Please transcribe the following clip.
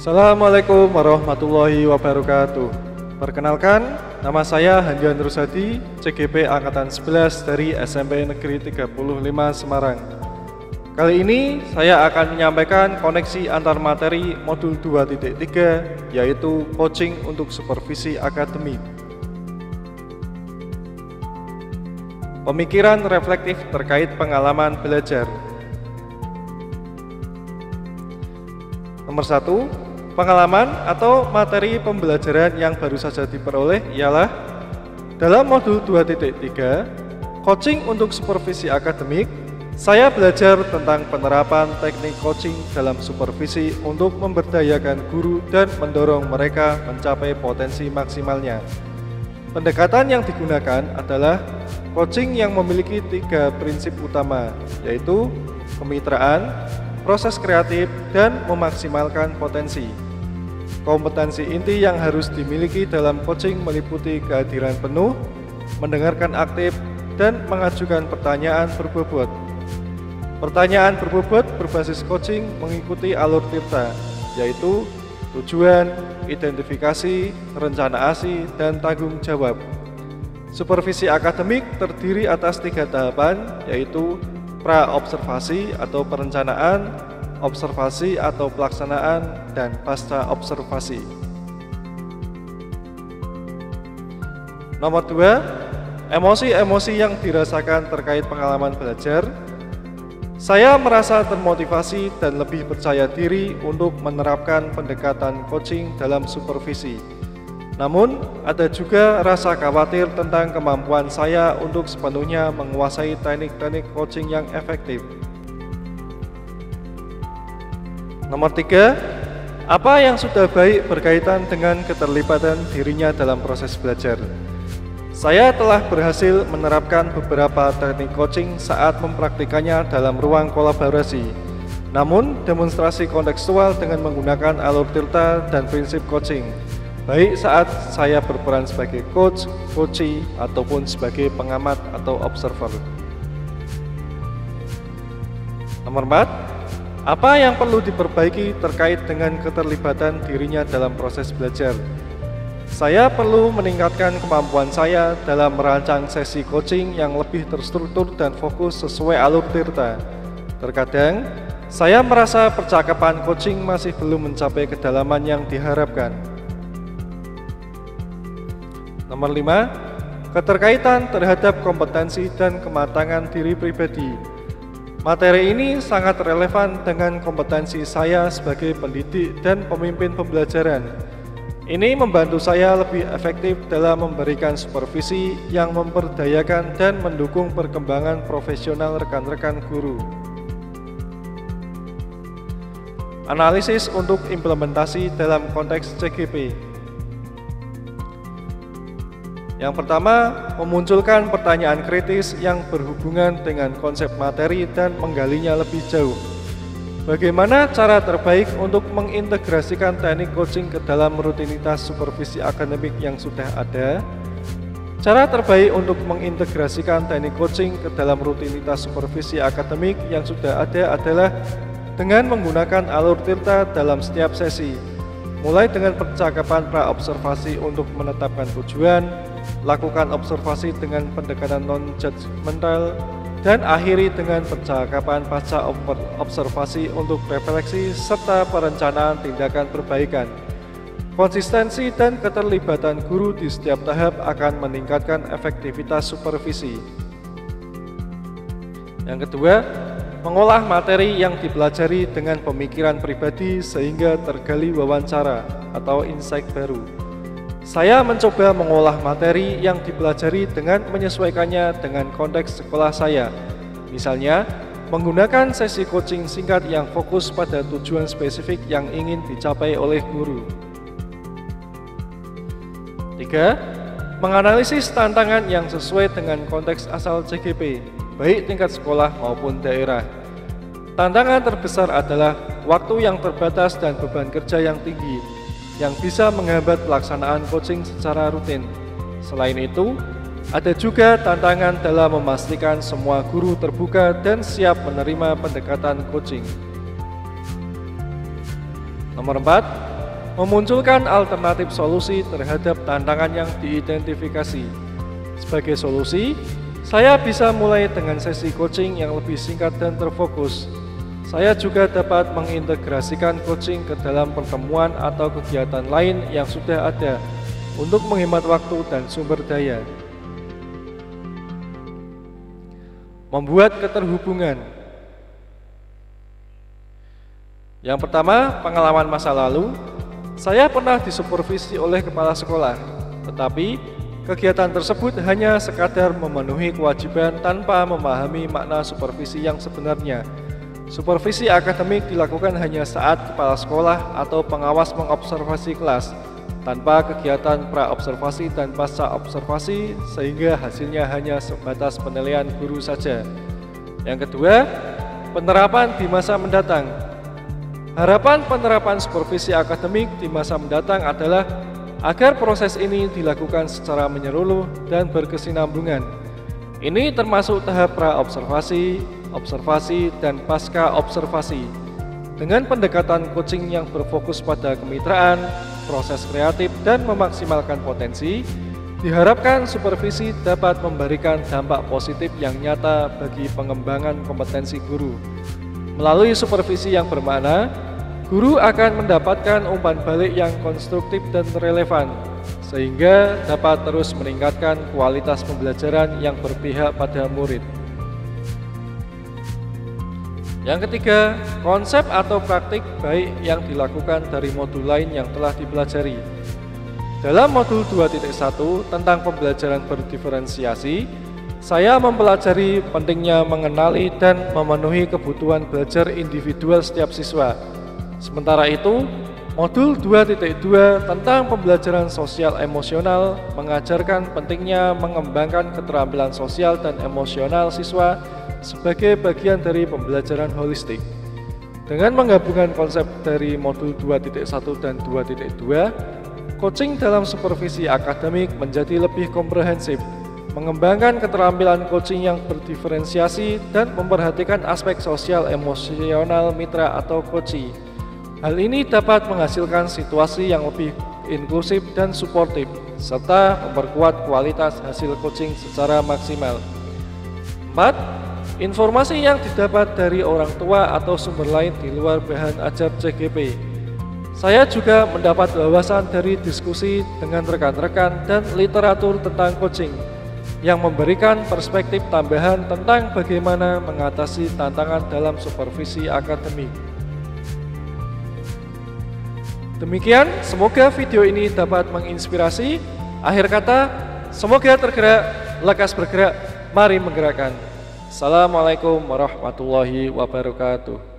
Assalamualaikum warahmatullahi wabarakatuh. Perkenalkan, nama saya Handian Rusadi, CGP Angkatan 11 dari SMP Negeri 35 Semarang. Kali ini saya akan menyampaikan koneksi antar materi modul 2.3, yaitu coaching untuk supervisi akademik. Pemikiran reflektif terkait pengalaman belajar. Nomor 1, pengalaman atau materi pembelajaran yang baru saja diperoleh ialah dalam modul 2.3, coaching untuk supervisi akademik. Saya belajar tentang penerapan teknik coaching dalam supervisi untuk memberdayakan guru dan mendorong mereka mencapai potensi maksimalnya. Pendekatan yang digunakan adalah coaching yang memiliki 3 prinsip utama, yaitu kemitraan, proses kreatif, dan memaksimalkan potensi. Kompetensi inti yang harus dimiliki dalam coaching meliputi kehadiran penuh, mendengarkan aktif, dan mengajukan pertanyaan berbobot. Pertanyaan berbobot berbasis coaching mengikuti alur Tirta, yaitu tujuan, identifikasi, rencana aksi, dan tanggung jawab. Supervisi akademik terdiri atas 3 tahapan, yaitu pra-observasi atau perencanaan, observasi atau pelaksanaan, dan pasca observasi. Nomor 2, emosi-emosi yang dirasakan terkait pengalaman belajar. Saya merasa termotivasi dan lebih percaya diri untuk menerapkan pendekatan coaching dalam supervisi. Namun, ada juga rasa khawatir tentang kemampuan saya untuk sepenuhnya menguasai teknik-teknik coaching yang efektif. Nomor 3, apa yang sudah baik berkaitan dengan keterlibatan dirinya dalam proses belajar. Saya telah berhasil menerapkan beberapa teknik coaching saat mempraktikannya dalam ruang kolaborasi. Namun, demonstrasi kontekstual dengan menggunakan alur Tirta dan prinsip coaching, baik saat saya berperan sebagai coach, coachee, ataupun sebagai pengamat atau observer. Nomor 4, apa yang perlu diperbaiki terkait dengan keterlibatan dirinya dalam proses belajar. Saya perlu meningkatkan kemampuan saya dalam merancang sesi coaching yang lebih terstruktur dan fokus sesuai alur Tirta. Terkadang, saya merasa percakapan coaching masih belum mencapai kedalaman yang diharapkan. Nomor 5, keterkaitan terhadap kompetensi dan kematangan diri pribadi. Materi ini sangat relevan dengan kompetensi saya sebagai pendidik dan pemimpin pembelajaran. Ini membantu saya lebih efektif dalam memberikan supervisi yang memperdayakan dan mendukung perkembangan profesional rekan-rekan guru. Analisis untuk implementasi dalam konteks CGP. Yang pertama, memunculkan pertanyaan kritis yang berhubungan dengan konsep materi dan menggalinya lebih jauh. Bagaimana cara terbaik untuk mengintegrasikan teknik coaching ke dalam rutinitas supervisi akademik yang sudah ada? Cara terbaik untuk mengintegrasikan teknik coaching ke dalam rutinitas supervisi akademik yang sudah ada adalah dengan menggunakan alur Tirta dalam setiap sesi, mulai dengan percakapan pra-observasi untuk menetapkan tujuan, lakukan observasi dengan pendekatan non-judgmental, dan akhiri dengan percakapan pasca observasi untuk refleksi serta perencanaan tindakan perbaikan. Konsistensi dan keterlibatan guru di setiap tahap akan meningkatkan efektivitas supervisi. Yang kedua, mengolah materi yang dipelajari dengan pemikiran pribadi sehingga tergali wawancara atau insight baru. Saya mencoba mengolah materi yang dipelajari dengan menyesuaikannya dengan konteks sekolah saya. Misalnya, menggunakan sesi coaching singkat yang fokus pada tujuan spesifik yang ingin dicapai oleh guru. 3. Menganalisis tantangan yang sesuai dengan konteks asal CGP, baik tingkat sekolah maupun daerah. Tantangan terbesar adalah waktu yang terbatas dan beban kerja yang tinggi, yang bisa menghambat pelaksanaan coaching secara rutin. Selain itu, ada juga tantangan dalam memastikan semua guru terbuka dan siap menerima pendekatan coaching. Nomor 4, memunculkan alternatif solusi terhadap tantangan yang diidentifikasi. Sebagai solusi, saya bisa mulai dengan sesi coaching yang lebih singkat dan terfokus. Saya juga dapat mengintegrasikan coaching ke dalam pertemuan atau kegiatan lain yang sudah ada untuk menghemat waktu dan sumber daya. Membuat keterhubungan. Yang pertama, pengalaman masa lalu. Saya pernah disupervisi oleh kepala sekolah, tetapi kegiatan tersebut hanya sekadar memenuhi kewajiban tanpa memahami makna supervisi yang sebenarnya. Supervisi akademik dilakukan hanya saat kepala sekolah atau pengawas mengobservasi kelas, tanpa kegiatan pra-observasi dan pasca-observasi, sehingga hasilnya hanya sebatas penilaian guru saja. Yang kedua, penerapan di masa mendatang. Harapan penerapan supervisi akademik di masa mendatang adalah agar proses ini dilakukan secara menyeluruh dan berkesinambungan. Ini termasuk tahap pra-observasi, observasi, dan pasca-observasi. Dengan pendekatan coaching yang berfokus pada kemitraan, proses kreatif, dan memaksimalkan potensi, diharapkan supervisi dapat memberikan dampak positif yang nyata bagi pengembangan kompetensi guru. Melalui supervisi yang bermakna, guru akan mendapatkan umpan balik yang konstruktif dan relevan, sehingga dapat terus meningkatkan kualitas pembelajaran yang berpihak pada murid. Yang ketiga, konsep atau praktik baik yang dilakukan dari modul lain yang telah dipelajari. Dalam modul 2.1 tentang pembelajaran berdiferensiasi, saya mempelajari pentingnya mengenali dan memenuhi kebutuhan belajar individual setiap siswa. Sementara itu, modul 2.2 tentang pembelajaran sosial emosional mengajarkan pentingnya mengembangkan keterampilan sosial dan emosional siswa sebagai bagian dari pembelajaran holistik. Dengan menggabungkan konsep dari modul 2.1 dan 2.2, coaching dalam supervisi akademik menjadi lebih komprehensif, mengembangkan keterampilan coaching yang berdiferensiasi dan memperhatikan aspek sosial emosional mitra atau coachee. Hal ini dapat menghasilkan situasi yang lebih inklusif dan suportif, serta memperkuat kualitas hasil coaching secara maksimal. 4. Informasi yang didapat dari orang tua atau sumber lain di luar bahan ajar CGP. Saya juga mendapat wawasan dari diskusi dengan rekan-rekan dan literatur tentang coaching, yang memberikan perspektif tambahan tentang bagaimana mengatasi tantangan dalam supervisi akademik. Demikian, semoga video ini dapat menginspirasi. Akhir kata, semoga tergerak, lekas bergerak, mari menggerakkan. Assalamualaikum warahmatullahi wabarakatuh.